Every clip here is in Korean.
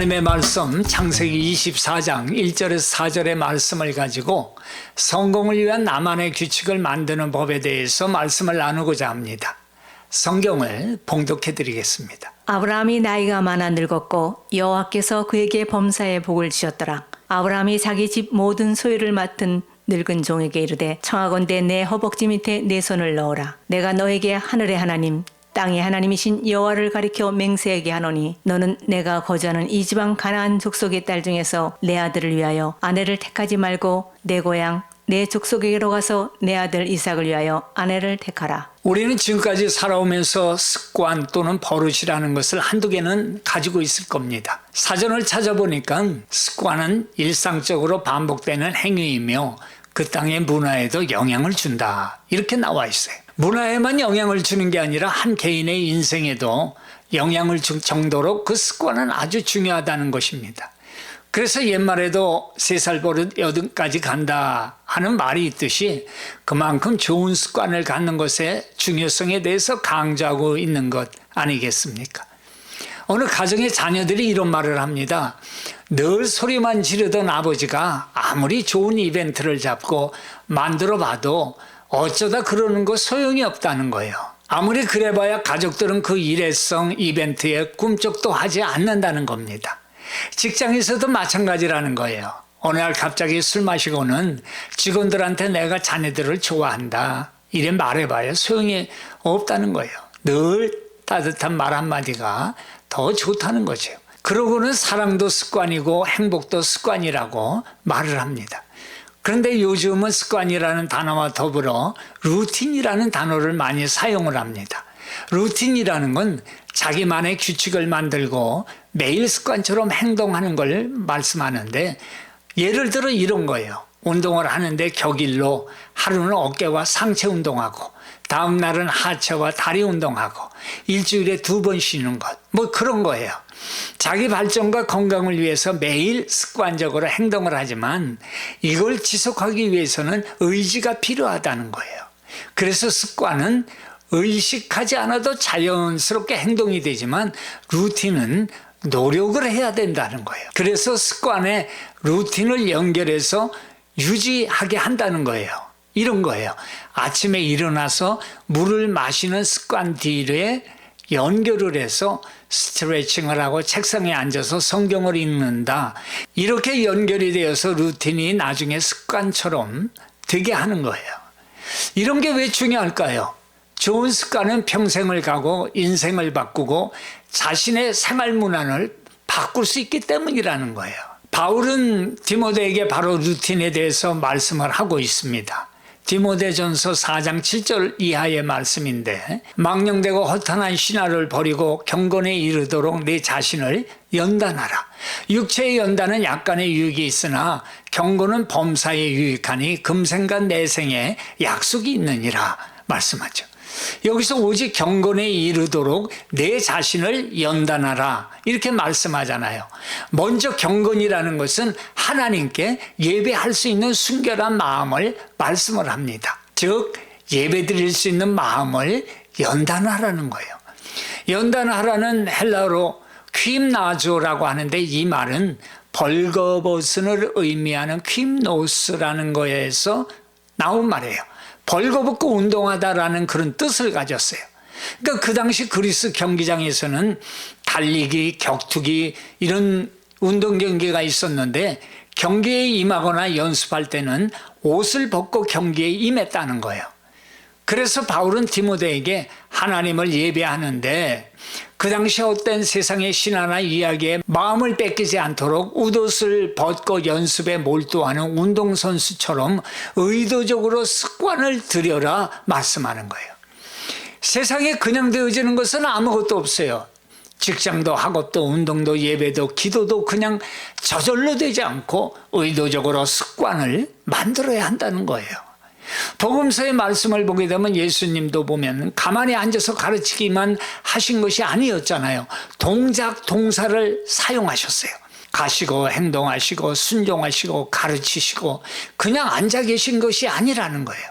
하나님의 말씀 창세기 24장 1절에서 4절의 말씀을 가지고 성공을 위한 나만의 규칙을 만드는 법에 대해서 말씀을 나누고자 합니다. 성경을 봉독해 드리겠습니다. 아브라함이 나이가 많아 늙었고 여호와께서 그에게 범사의 복을 주셨더라. 아브라함이 자기 집 모든 소유를 맡은 늙은 종에게 이르되 청하건대 내 허벅지 밑에 내 손을 넣어라. 내가 너에게 하늘의 하나님 땅의 하나님이신 여호와를 가리켜 맹세하게 하노니 너는 내가 거주하는 이 지방 가나안 족속의 딸 중에서 내 아들을 위하여 아내를 택하지 말고 내 고향 내 족속에게로 가서 내 아들 이삭을 위하여 아내를 택하라. 우리는 지금까지 살아오면서 습관 또는 버릇이라는 것을 한두 개는 가지고 있을 겁니다. 사전을 찾아보니까 습관은 일상적으로 반복되는 행위이며 그 땅의 문화에도 영향을 준다, 이렇게 나와 있어요. 문화에만 영향을 주는 게 아니라 한 개인의 인생에도 영향을 줄 정도로 그 습관은 아주 중요하다는 것입니다. 그래서 옛말에도 3살 버릇 8까지 간다 하는 말이 있듯이 그만큼 좋은 습관을 갖는 것의 중요성에 대해서 강조하고 있는 것 아니겠습니까? 어느 가정의 자녀들이 이런 말을 합니다. 늘 소리만 지르던 아버지가 아무리 좋은 이벤트를 잡고 만들어 봐도 어쩌다 그러는 거 소용이 없다는 거예요. 아무리 그래봐야 가족들은 그 일회성 이벤트에 꿈쩍도 하지 않는다는 겁니다. 직장에서도 마찬가지라는 거예요. 어느 날 갑자기 술 마시고는 직원들한테 내가 자네들을 좋아한다 이래 말해봐야 소용이 없다는 거예요. 늘 따뜻한 말 한마디가 더 좋다는 거죠. 그러고는 사랑도 습관이고 행복도 습관이라고 말을 합니다. 그런데 요즘은 습관이라는 단어와 더불어 루틴이라는 단어를 많이 사용을 합니다. 루틴이라는 건 자기만의 규칙을 만들고 매일 습관처럼 행동하는 걸 말씀하는데, 예를 들어 이런 거예요. 운동을 하는데 격일로 하루는 어깨와 상체 운동하고 다음 날은 하체와 다리 운동하고 일주일에 2번 쉬는 것, 뭐 그런 거예요. 자기 발전과 건강을 위해서 매일 습관적으로 행동을 하지만 이걸 지속하기 위해서는 의지가 필요하다는 거예요. 그래서 습관은 의식하지 않아도 자연스럽게 행동이 되지만 루틴은 노력을 해야 된다는 거예요. 그래서 습관에 루틴을 연결해서 유지하게 한다는 거예요. 이런 거예요. 아침에 일어나서 물을 마시는 습관 뒤에 연결을 해서 스트레칭을 하고 책상에 앉아서 성경을 읽는다. 이렇게 연결이 되어서 루틴이 나중에 습관처럼 되게 하는 거예요. 이런 게 왜 중요할까요? 좋은 습관은 평생을 가고 인생을 바꾸고 자신의 생활 문화를 바꿀 수 있기 때문이라는 거예요. 바울은 디모데에게 바로 루틴에 대해서 말씀을 하고 있습니다. 디모데전서 4장 7절 이하의 말씀인데, 망령되고 허탄한 신화를 버리고 경건에 이르도록 내 자신을 연단하라. 육체의 연단은 약간의 유익이 있으나 경건은 범사에 유익하니 금생과 내생에 약속이 있느니라 말씀하죠. 여기서 오직 경건에 이르도록 내 자신을 연단하라 이렇게 말씀하잖아요. 먼저 경건이라는 것은 하나님께 예배할 수 있는 순결한 마음을 말씀을 합니다. 즉 예배 드릴 수 있는 마음을 연단하라는 거예요. 연단하라는 헬라어로 퀼나조라고 하는데, 이 말은 벌거벗은을 의미하는 퀼노스라는 거에서 나온 말이에요. 벌거벗고 운동하다라는 그런 뜻을 가졌어요. 그러니까 그 당시 그리스 경기장에서는 달리기, 격투기 이런 운동 경기가 있었는데 경기에 임하거나 연습할 때는 옷을 벗고 경기에 임했다는 거예요. 그래서 바울은 디모데에게 하나님을 예배하는데 그 당시 헛된 세상의 신화나 이야기에 마음을 뺏기지 않도록 웃옷을 벗고 연습에 몰두하는 운동선수처럼 의도적으로 습관을 들여라 말씀하는 거예요. 세상에 그냥 되어지는 것은 아무것도 없어요. 직장도 학업도 운동도 예배도 기도도 그냥 저절로 되지 않고 의도적으로 습관을 만들어야 한다는 거예요. 복음서의 말씀을 보게 되면 예수님도 보면 가만히 앉아서 가르치기만 하신 것이 아니었잖아요. 동작, 동사를 사용하셨어요. 가시고 행동하시고 순종하시고 가르치시고 그냥 앉아 계신 것이 아니라는 거예요.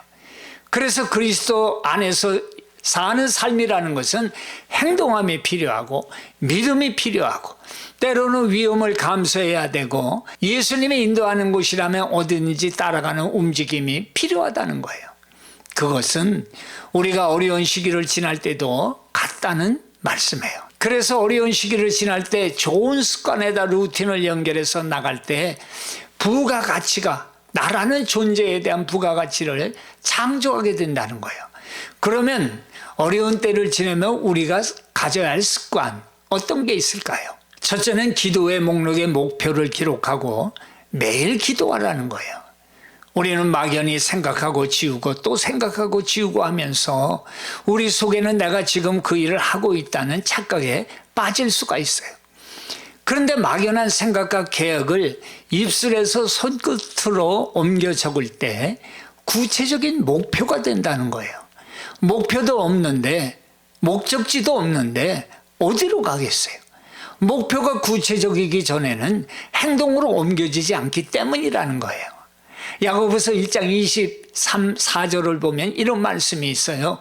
그래서 그리스도 안에서 사는 삶이라는 것은 행동함이 필요하고 믿음이 필요하고 때로는 위험을 감수해야 되고 예수님이 인도하는 곳이라면 어디든지 따라가는 움직임이 필요하다는 거예요. 그것은 우리가 어려운 시기를 지날 때도 같다는 말씀이에요. 그래서 어려운 시기를 지날 때 좋은 습관에다 루틴을 연결해서 나갈 때 부가가치가 나라는 존재에 대한 부가가치를 창조하게 된다는 거예요. 그러면 어려운 때를 지내면 우리가 가져야 할 습관 어떤 게 있을까요? 첫째는 기도의 목록에 목표를 기록하고 매일 기도하라는 거예요. 우리는 막연히 생각하고 지우고 또 생각하고 지우고 하면서 우리 속에는 내가 지금 그 일을 하고 있다는 착각에 빠질 수가 있어요. 그런데 막연한 생각과 계획을 입술에서 손끝으로 옮겨 적을 때 구체적인 목표가 된다는 거예요. 목표도 없는데 목적지도 없는데 어디로 가겠어요? 목표가 구체적이기 전에는 행동으로 옮겨지지 않기 때문이라는 거예요. 야고보서 1장 23, 4절을 보면 이런 말씀이 있어요.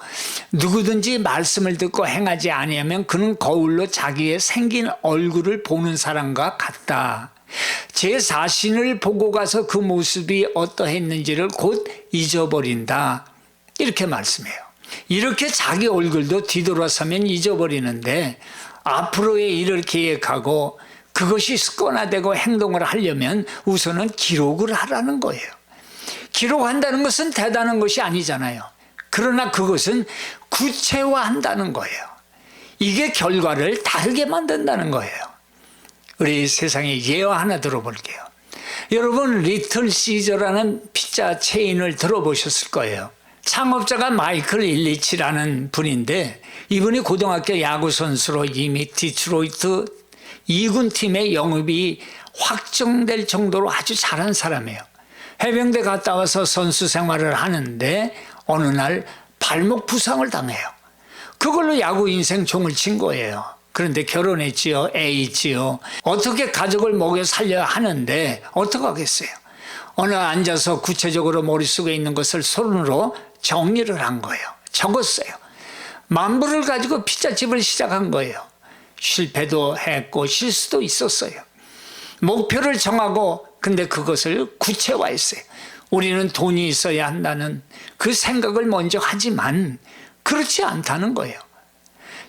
누구든지 말씀을 듣고 행하지 아니하면 그는 거울로 자기의 생긴 얼굴을 보는 사람과 같다. 제 자신을 보고 가서 그 모습이 어떠했는지를 곧 잊어버린다. 이렇게 말씀해요. 이렇게 자기 얼굴도 뒤돌아서면 잊어버리는데 앞으로의 일을 계획하고 그것이 습관화되고 행동을 하려면 우선은 기록을 하라는 거예요. 기록한다는 것은 대단한 것이 아니잖아요. 그러나 그것은 구체화한다는 거예요. 이게 결과를 다르게 만든다는 거예요. 우리 세상에 예화 하나 들어볼게요. 여러분 리틀 시저라는 피자 체인을 들어보셨을 거예요. 창업자가 마이클 일리치라는 분인데 이분이 고등학교 야구 선수로 이미 디트로이트 2군 팀의 영입이 확정될 정도로 아주 잘한 사람이에요. 해병대 갔다 와서 선수 생활을 하는데 어느 날 발목 부상을 당해요. 그걸로 야구 인생 종을 친 거예요. 그런데 결혼했지요. 애 있지요. 어떻게 가족을 먹여 살려야 하는데 어떡하겠어요. 어느 앉아서 구체적으로 머릿속에 있는 것을 손으로 정리를 한 거예요. 적었어요. 만불을 가지고 피자집을 시작한 거예요. 실패도 했고 실수도 있었어요. 목표를 정하고 근데 그것을 구체화했어요. 우리는 돈이 있어야 한다는 그 생각을 먼저 하지만 그렇지 않다는 거예요.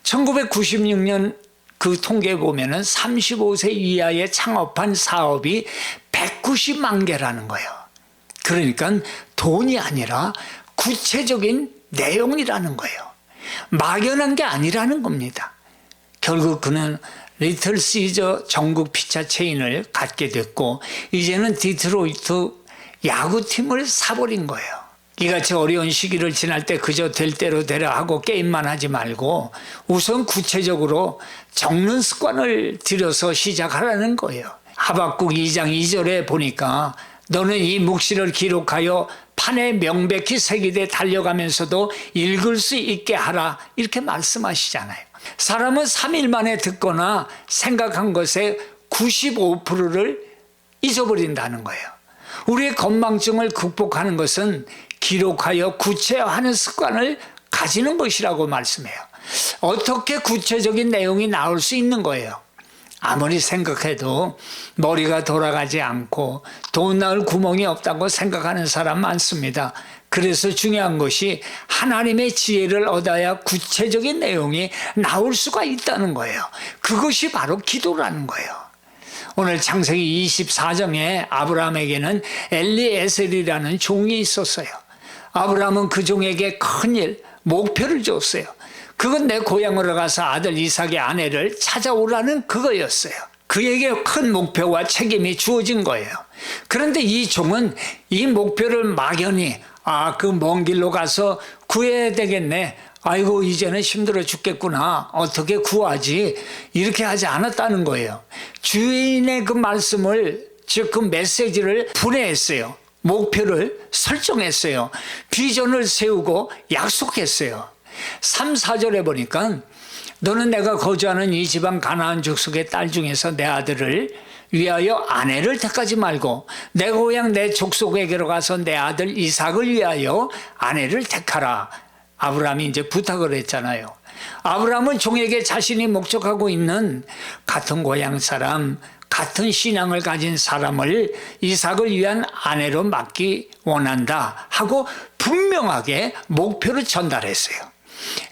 1996년 그 통계에 보면은 35세 이하의 창업한 사업이 190만 개라는 거예요. 그러니까 돈이 아니라 구체적인 내용이라는 거예요. 막연한 게 아니라는 겁니다. 결국 그는 리틀 시저 전국 피자 체인을 갖게 됐고 이제는 디트로이트 야구팀을 사버린 거예요. 이같이 어려운 시기를 지날 때 그저 될 대로 되라 하고 게임만 하지 말고 우선 구체적으로 적는 습관을 들여서 시작하라는 거예요. 하박국 2장 2절에 보니까 너는 이 묵시를 기록하여 판에 명백히 새기되 달려가면서도 읽을 수 있게 하라 이렇게 말씀하시잖아요. 사람은 3일 만에 듣거나 생각한 것의 95%를 잊어버린다는 거예요. 우리의 건망증을 극복하는 것은 기록하여 구체화하는 습관을 가지는 것이라고 말씀해요. 어떻게 구체적인 내용이 나올 수 있는 거예요? 아무리 생각해도 머리가 돌아가지 않고 돈 나올 구멍이 없다고 생각하는 사람 많습니다. 그래서 중요한 것이 하나님의 지혜를 얻어야 구체적인 내용이 나올 수가 있다는 거예요. 그것이 바로 기도라는 거예요. 오늘 창세기 24장에 아브라함에게는 엘리에셀이라는 종이 있었어요. 아브라함은 그 종에게 큰일, 목표를 줬어요. 그건 내 고향으로 가서 아들 이삭의 아내를 찾아오라는 그거였어요. 그에게 큰 목표와 책임이 주어진 거예요. 그런데 이 종은 이 목표를 막연히 그 먼 길로 가서 구해야 되겠네. 아이고 이제는 힘들어 죽겠구나. 어떻게 구하지? 이렇게 하지 않았다는 거예요. 주인의 그 말씀을 즉 그 메시지를 분해했어요. 목표를 설정했어요. 비전을 세우고 약속했어요. 3, 4절에 보니까 너는 내가 거주하는 이 지방 가나안 족속의 딸 중에서 내 아들을 위하여 아내를 택하지 말고 내 고향 내 족속에게로 가서 내 아들 이삭을 위하여 아내를 택하라. 아브라함이 이제 부탁을 했잖아요. 아브라함은 종에게 자신이 목적하고 있는 같은 고향 사람, 같은 신앙을 가진 사람을 이삭을 위한 아내로 맡기 원한다 하고 분명하게 목표를 전달했어요.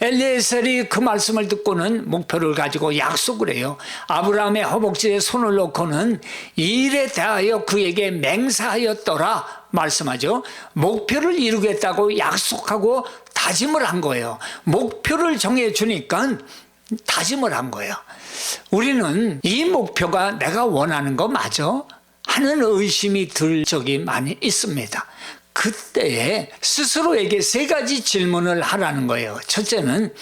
엘리에셀이 그 말씀을 듣고는 목표를 가지고 약속을 해요. 아브라함의 허벅지에 손을 놓고는 이 일에 대하여 그에게 맹세하였더라 말씀하죠. 목표를 이루겠다고 약속하고 다짐을 한 거예요. 목표를 정해주니까 다짐을 한 거예요. 우리는 이 목표가 내가 원하는 거 맞아? 하는 의심이 들 적이 많이 있습니다. 그때에 스스로에게 세 가지 질문을 하라는 거예요. 첫째는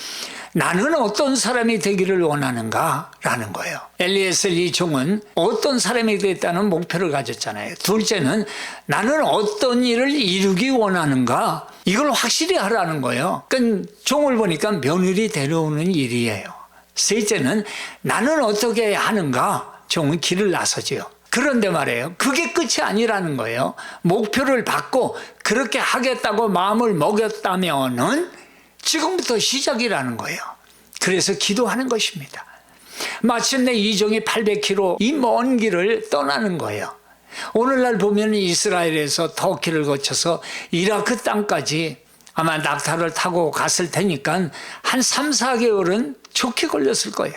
나는 어떤 사람이 되기를 원하는가? 라는 거예요. 엘리에셀 이 종은 어떤 사람이 되겠다는 목표를 가졌잖아요. 둘째는 나는 어떤 일을 이루기 원하는가? 이걸 확실히 하라는 거예요. 그러니까 종을 보니까 며느리 데려오는 일이에요. 셋째는 나는 어떻게 하는가? 종은 길을 나서지요. 그런데 말이에요. 그게 끝이 아니라는 거예요. 목표를 받고 그렇게 하겠다고 마음을 먹였다면은 지금부터 시작이라는 거예요. 그래서 기도하는 것입니다. 마침내 이 종이 800km 이 먼 길을 떠나는 거예요. 오늘날 보면 이스라엘에서 터키를 거쳐서 이라크 땅까지 아마 낙타를 타고 갔을 테니까 한 3, 4개월은 좋게 걸렸을 거예요.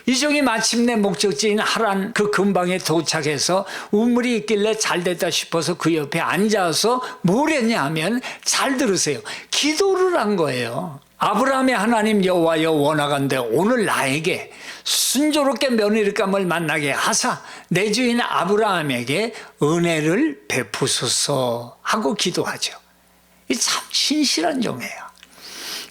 이 종이 마침내 목적지인 하란 그 근방에 도착해서 우물이 있길래 잘 됐다 싶어서 그 옆에 앉아서 뭘 했냐 하면 잘 들으세요. 기도를 한 거예요. 아브라함의 하나님 여호와여 원하건대 오늘 나에게 순조롭게 며느리감을 만나게 하사 내 주인 아브라함에게 은혜를 베푸소서 하고 기도하죠. 이 참 신실한 종이에요.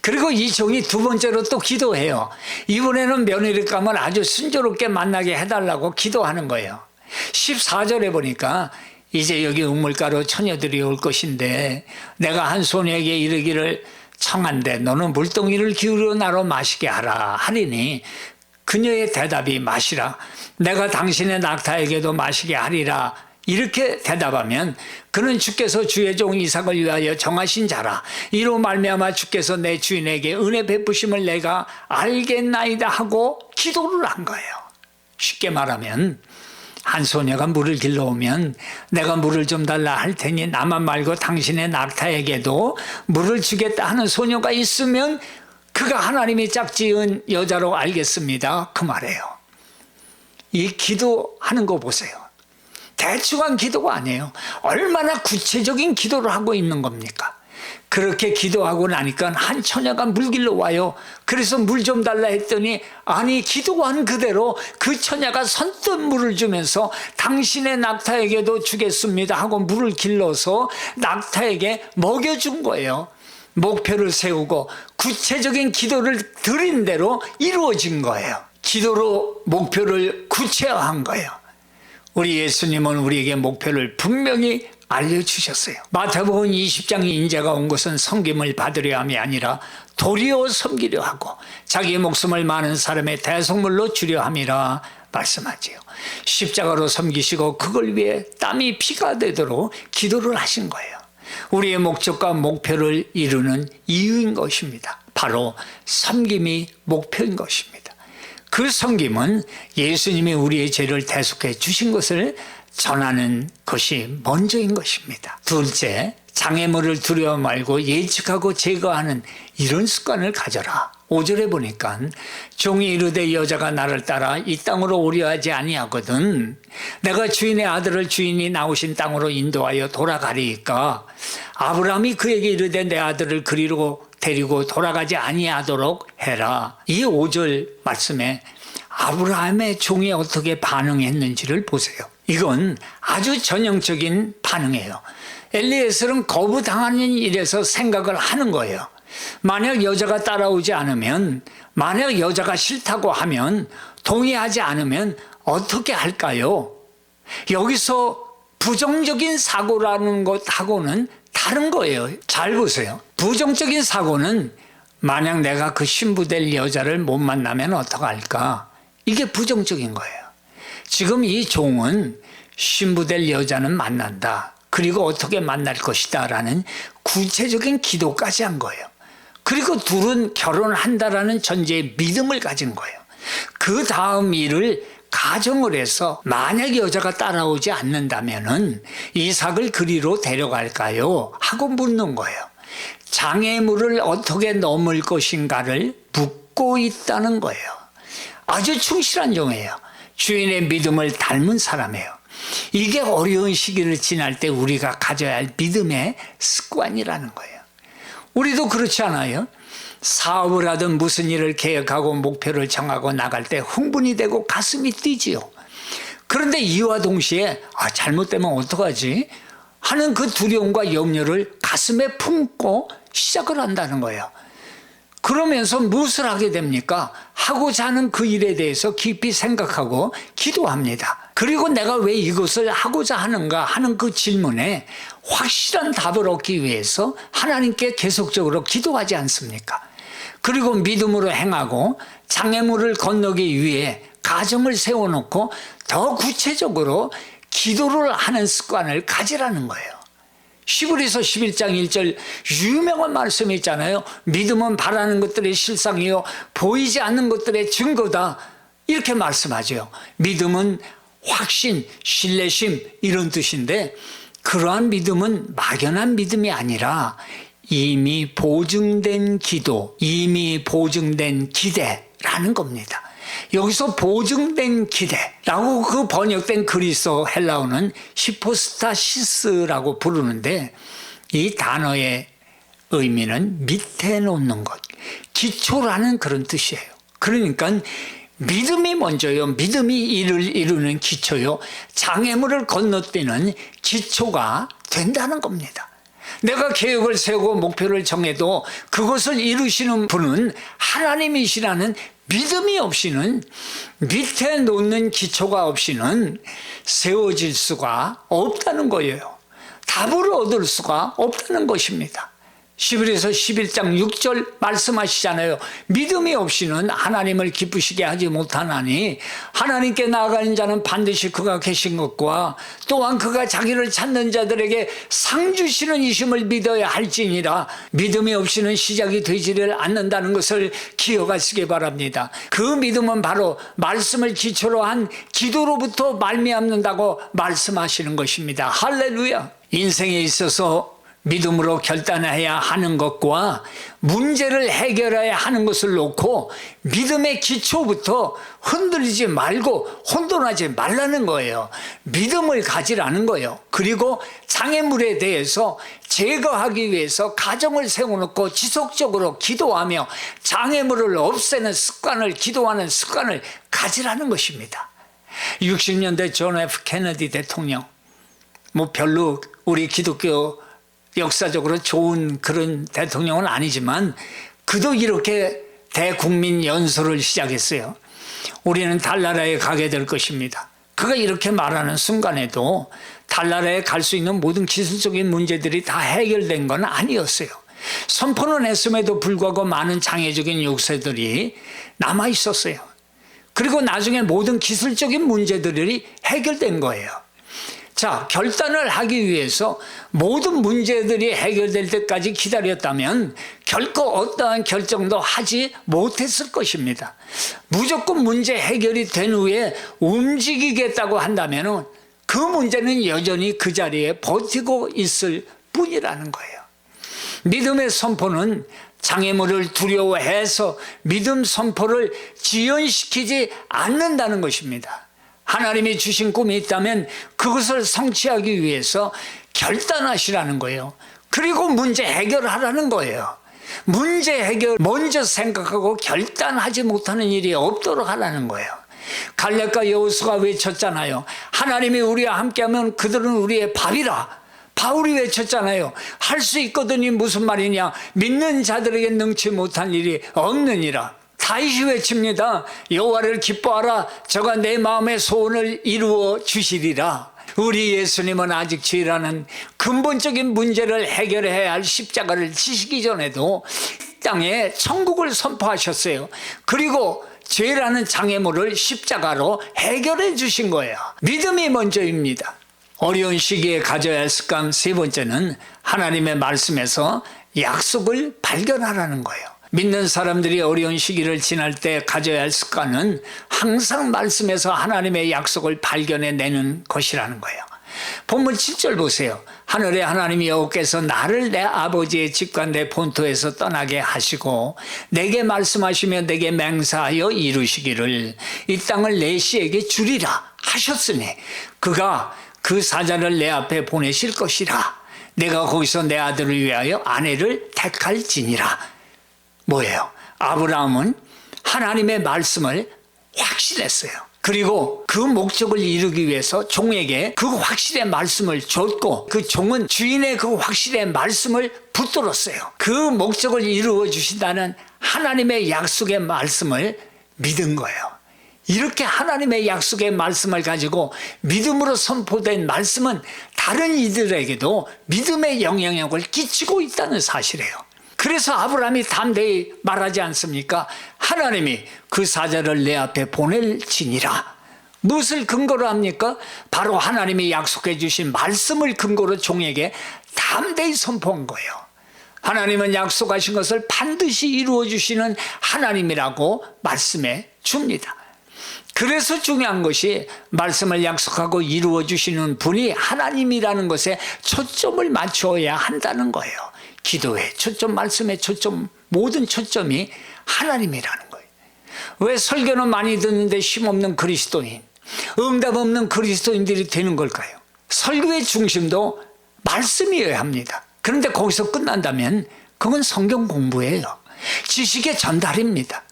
그리고 이 종이 두 번째로 또 기도해요. 이번에는 며느리감을 아주 순조롭게 만나게 해달라고 기도하는 거예요. 14절에 보니까 이제 여기 우물가로 처녀들이 올 것인데 내가 한 소녀에게 이르기를 청한데 너는 물동이를 기울여 나로 마시게 하라 하리니 그녀의 대답이 마시라. 내가 당신의 낙타에게도 마시게 하리라. 이렇게 대답하면 그는 주께서 주의 종 이삭을 위하여 정하신 자라. 이로 말미암아 주께서 내 주인에게 은혜 베푸심을 내가 알겠나이다 하고 기도를 한 거예요. 쉽게 말하면 한 소녀가 물을 길러오면 내가 물을 좀 달라 할 테니 나만 말고 당신의 낙타에게도 물을 주겠다 하는 소녀가 있으면 그가 하나님이 짝지은 여자로 알겠습니다. 그 말이에요. 이 기도하는 거 보세요. 대충한 기도가 아니에요. 얼마나 구체적인 기도를 하고 있는 겁니까? 그렇게 기도하고 나니까 한 처녀가 물 길러 와요. 그래서 물 좀 달라 했더니 아니 기도한 그대로 그 처녀가 선뜻 물을 주면서 당신의 낙타에게도 주겠습니다 하고 물을 길러서 낙타에게 먹여준 거예요. 목표를 세우고 구체적인 기도를 드린 대로 이루어진 거예요. 기도로 목표를 구체화한 거예요. 우리 예수님은 우리에게 목표를 분명히 알려주셨어요. 마태복음 20장 인자가 온 것은 섬김을 받으려 함이 아니라 도리어 섬기려 하고 자기의 목숨을 많은 사람의 대속물로 주려 함이라 말씀하지요. 십자가로 섬기시고 그걸 위해 땀이 피가 되도록 기도를 하신 거예요. 우리의 목적과 목표를 이루는 이유인 것입니다. 바로 섬김이 목표인 것입니다. 그 섬김은 예수님이 우리의 죄를 대속해 주신 것을 전하는 것이 먼저인 것입니다. 둘째, 장애물을 두려워 말고 예측하고 제거하는 이런 습관을 가져라. 5절에 보니까 종이 이르되 여자가 나를 따라 이 땅으로 오려 하지 아니하거든 내가 주인의 아들을 주인이 나오신 땅으로 인도하여 돌아가리이까 아브라함이 그에게 이르되 내 아들을 그리로 데리고 돌아가지 아니하도록 해라. 이 5절 말씀에 아브라함의 종이 어떻게 반응했는지를 보세요. 이건 아주 전형적인 반응이에요. 엘리에셀은 거부당하는 일에서 생각을 하는 거예요. 만약 여자가 따라오지 않으면, 만약 여자가 싫다고 하면, 동의하지 않으면 어떻게 할까요? 여기서 부정적인 사고라는 것하고는 다른 거예요. 잘 보세요. 부정적인 사고는 만약 내가 그 신부될 여자를 못 만나면 어떡할까? 이게 부정적인 거예요. 지금 이 종은 신부될 여자는 만난다. 그리고 어떻게 만날 것이다 라는 구체적인 기도까지 한 거예요. 그리고 둘은 결혼한다라는 전제의 믿음을 가진 거예요. 그 다음 일을 가정을 해서 만약 여자가 따라오지 않는다면은 이삭을 그리로 데려갈까요? 하고 묻는 거예요. 장애물을 어떻게 넘을 것인가를 묻고 있다는 거예요. 아주 충실한 종이에요. 주인의 믿음을 닮은 사람이에요. 이게 어려운 시기를 지날 때 우리가 가져야 할 믿음의 습관이라는 거예요. 우리도 그렇지 않아요? 사업을 하든 무슨 일을 계획하고 목표를 정하고 나갈 때 흥분이 되고 가슴이 뛰지요. 그런데 이와 동시에 잘못되면 어떡하지? 하는 그 두려움과 염려를 가슴에 품고 시작을 한다는 거예요. 그러면서 무엇을 하게 됩니까? 하고자 하는 그 일에 대해서 깊이 생각하고 기도합니다. 그리고 내가 왜 이것을 하고자 하는가 하는 그 질문에 확실한 답을 얻기 위해서 하나님께 계속적으로 기도하지 않습니까? 그리고 믿음으로 행하고 장애물을 건너기 위해 가정을 세워놓고 더 구체적으로 기도를 하는 습관을 가지라는 거예요. 히브리서 11장 1절 유명한 말씀이 있잖아요. 믿음은 바라는 것들의 실상이요 보이지 않는 것들의 증거다. 이렇게 말씀하죠. 믿음은 확신, 신뢰심 이런 뜻인데 그러한 믿음은 막연한 믿음이 아니라 이미 보증된 기도, 이미 보증된 기대라는 겁니다. 여기서 보증된 기대라고 그 번역된 그리스어 헬라어는 히포스타시스라고 부르는데 이 단어의 의미는 밑에 놓는 것, 기초라는 그런 뜻이에요. 그러니까 믿음이 먼저요. 믿음이 일을 이루는 기초요. 장애물을 건너뛰는 기초가 된다는 겁니다. 내가 계획을 세우고 목표를 정해도 그것을 이루시는 분은 하나님이시라는 믿음이 없이는 밑에 놓는 기초가 없이는 세워질 수가 없다는 거예요. 답을 얻을 수가 없다는 것입니다. 히브리서 11장 6절 말씀하시잖아요. 믿음이 없이는 하나님을 기쁘시게 하지 못하나니 하나님께 나아가는 자는 반드시 그가 계신 것과 또한 그가 자기를 찾는 자들에게 상 주시는 이심을 믿어야 할지니라. 믿음이 없이는 시작이 되지를 않는다는 것을 기억하시기 바랍니다. 그 믿음은 바로 말씀을 기초로 한 기도로부터 말미암는다고 말씀하시는 것입니다. 할렐루야. 인생에 있어서 믿음으로 결단해야 하는 것과 문제를 해결해야 하는 것을 놓고 믿음의 기초부터 흔들리지 말고 혼돈하지 말라는 거예요. 믿음을 가지라는 거예요. 그리고 장애물에 대해서 제거하기 위해서 가정을 세워놓고 지속적으로 기도하며 장애물을 없애는 습관을, 기도하는 습관을 가지라는 것입니다. 60년대 존 F 케네디 대통령, 별로 우리 기독교 역사적으로 좋은 그런 대통령은 아니지만 그도 이렇게 대국민 연설을 시작했어요. 우리는 달나라에 가게 될 것입니다. 그가 이렇게 말하는 순간에도 달나라에 갈 수 있는 모든 기술적인 문제들이 다 해결된 건 아니었어요. 선포는 했음에도 불구하고 많은 장애적인 요소들이 남아 있었어요. 그리고 나중에 모든 기술적인 문제들이 해결된 거예요. 자, 결단을 하기 위해서 모든 문제들이 해결될 때까지 기다렸다면 결코 어떠한 결정도 하지 못했을 것입니다. 무조건 문제 해결이 된 후에 움직이겠다고 한다면 그 문제는 여전히 그 자리에 버티고 있을 뿐이라는 거예요. 믿음의 선포는 장애물을 두려워해서 믿음 선포를 지연시키지 않는다는 것입니다. 하나님이 주신 꿈이 있다면 그것을 성취하기 위해서 결단하시라는 거예요. 그리고 문제 해결하라는 거예요. 문제 해결 먼저 생각하고 결단하지 못하는 일이 없도록 하라는 거예요. 갈렙과 여호수아가 외쳤잖아요. 하나님이 우리와 함께하면 그들은 우리의 밥이라. 바울이 외쳤잖아요. 할 수 있거든이 무슨 말이냐. 믿는 자들에게 능치 못한 일이 없느니라. 다윗이 외칩니다. 여호와를 기뻐하라. 저가 내 마음의 소원을 이루어 주시리라. 우리 예수님은 아직 죄라는 근본적인 문제를 해결해야 할 십자가를 지시기 전에도 땅에 천국을 선포하셨어요. 그리고 죄라는 장애물을 십자가로 해결해 주신 거예요. 믿음이 먼저입니다. 어려운 시기에 가져야 할 습관 세 번째는 하나님의 말씀에서 약속을 발견하라는 거예요. 믿는 사람들이 어려운 시기를 지날 때 가져야 할 습관은 항상 말씀에서 하나님의 약속을 발견해내는 것이라는 거예요. 본문 7절 보세요. 하늘의 하나님 여호와께서 나를 내 아버지의 집과 내 본토에서 떠나게 하시고 내게 말씀하시며 내게 맹세하여 이루시기를 이 땅을 내 씨에게 주리라 하셨으니 그가 그 사자를 내 앞에 보내실 것이라. 내가 거기서 내 아들을 위하여 아내를 택할지니라. 뭐예요? 아브라함은 하나님의 말씀을 확신했어요. 그리고 그 목적을 이루기 위해서 종에게 그 확실의 말씀을 줬고 그 종은 주인의 그 확실의 말씀을 붙들었어요. 그 목적을 이루어 주신다는 하나님의 약속의 말씀을 믿은 거예요. 이렇게 하나님의 약속의 말씀을 가지고 믿음으로 선포된 말씀은 다른 이들에게도 믿음의 영향력을 끼치고 있다는 사실이에요. 그래서 아브라함이 담대히 말하지 않습니까? 하나님이 그 사자를 내 앞에 보낼지니라. 무엇을 근거로 합니까? 바로 하나님이 약속해 주신 말씀을 근거로 종에게 담대히 선포한 거예요. 하나님은 약속하신 것을 반드시 이루어 주시는 하나님이라고 말씀해 줍니다. 그래서 중요한 것이 말씀을 약속하고 이루어 주시는 분이 하나님이라는 것에 초점을 맞춰야 한다는 거예요. 기도에 초점, 말씀에 초점, 모든 초점이 하나님이라는 거예요. 왜 설교는 많이 듣는데 힘없는 그리스도인, 응답 없는 그리스도인들이 되는 걸까요? 설교의 중심도 말씀이어야 합니다. 그런데 거기서 끝난다면 그건 성경 공부예요. 지식의 전달입니다.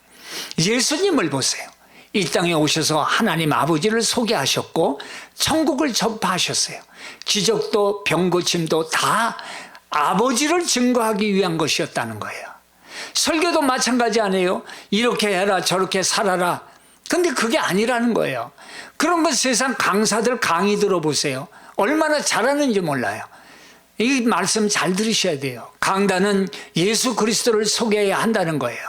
예수님을 보세요. 이 땅에 오셔서 하나님 아버지를 소개하셨고 천국을 전파하셨어요. 기적도 병고침도 다 아버지를 증거하기 위한 것이었다는 거예요. 설교도 마찬가지 아니에요? 이렇게 해라 저렇게 살아라. 근데 그게 아니라는 거예요. 그런 건 세상 강사들 강의 들어보세요. 얼마나 잘하는지 몰라요. 이 말씀 잘 들으셔야 돼요. 강단은 예수 그리스도를 소개해야 한다는 거예요.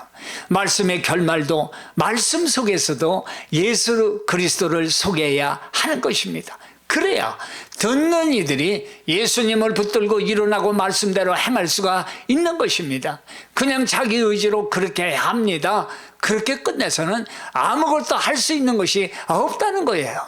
말씀의 결말도 말씀 속에서도 예수 그리스도를 소개해야 하는 것입니다. 그래야 듣는 이들이 예수님을 붙들고 일어나고 말씀대로 행할 수가 있는 것입니다. 그냥 자기 의지로 그렇게 해야 합니다. 그렇게 끝내서는 아무것도 할 수 있는 것이 없다는 거예요.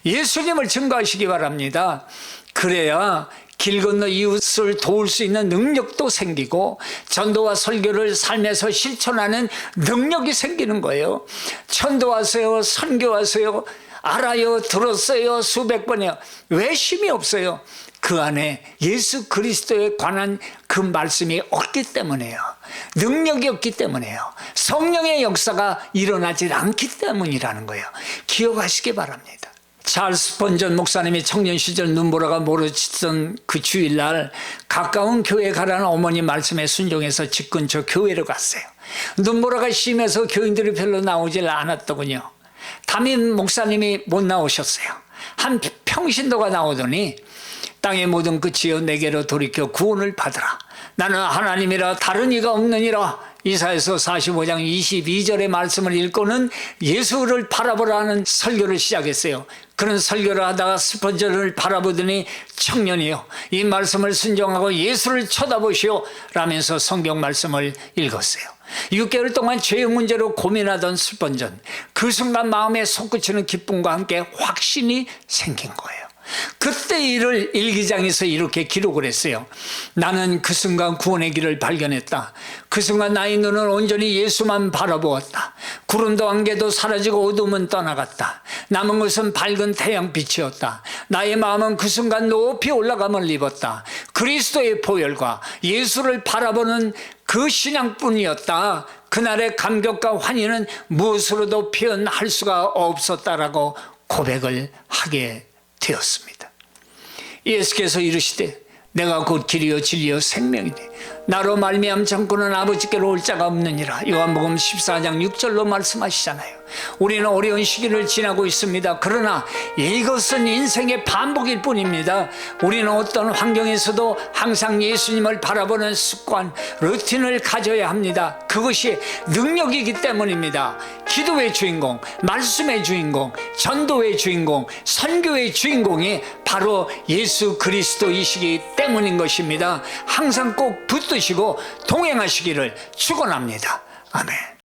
예수님을 증거하시기 바랍니다. 그래야 길 건너 이웃을 도울 수 있는 능력도 생기고 전도와 설교를 삶에서 실천하는 능력이 생기는 거예요. 전도하세요, 선교하세요, 알아요, 들었어요, 수백 번이요. 왜 힘이 없어요? 그 안에 예수 그리스도에 관한 그 말씀이 없기 때문에요. 능력이 없기 때문에요. 성령의 역사가 일어나질 않기 때문이라는 거예요. 기억하시기 바랍니다. 찰스 스펀전 목사님이 청년 시절 눈보라가 몰아치던 그 주일날 가까운 교회 가라는 어머니 말씀에 순종해서 집 근처 교회로 갔어요. 눈보라가 심해서 교인들이 별로 나오질 않았더군요. 담임 목사님이 못 나오셨어요. 한 평신도가 나오더니 땅의 모든 끝이여 내게로 돌이켜 구원을 받으라. 나는 하나님이라 다른 이가 없느니라. 이사야서 45장 22절의 말씀을 읽고는 예수를 바라보라는 설교를 시작했어요. 그런 설교를 하다가 스펀전을 바라보더니 청년이요, 이 말씀을 순종하고 예수를 쳐다보시오 라면서 성경 말씀을 읽었어요. 6개월 동안 죄의 문제로 고민하던 스펀전, 그 순간 마음에 솟구치는 기쁨과 함께 확신이 생긴 거예요. 그때 이를 일기장에서 이렇게 기록을 했어요. 나는 그 순간 구원의 길을 발견했다. 그 순간 나의 눈은 온전히 예수만 바라보았다. 구름도 안개도 사라지고 어둠은 떠나갔다. 남은 것은 밝은 태양빛이었다. 나의 마음은 그 순간 높이 올라감을 입었다. 그리스도의 보혈과 예수를 바라보는 그 신앙뿐이었다. 그날의 감격과 환희는 무엇으로도 표현할 수가 없었다라고 고백을 하게 되었습니다. 예수께서 이르시되 내가 곧 길이요 진리요 생명이니 나로 말미암 참고는 아버지께로 올 자가 없느니라. 요한복음 14장 6절로 말씀하시잖아요. 우리는 어려운 시기를 지나고 있습니다. 그러나 이것은 인생의 반복일 뿐입니다. 우리는 어떤 환경에서도 항상 예수님을 바라보는 습관, 루틴을 가져야 합니다. 그것이 능력이기 때문입니다. 기도의 주인공, 말씀의 주인공, 전도의 주인공, 선교의 주인공이 바로 예수 그리스도이시기 때문인 것입니다. 항상 꼭 붙드시고 동행하시기를 축원합니다. 아멘.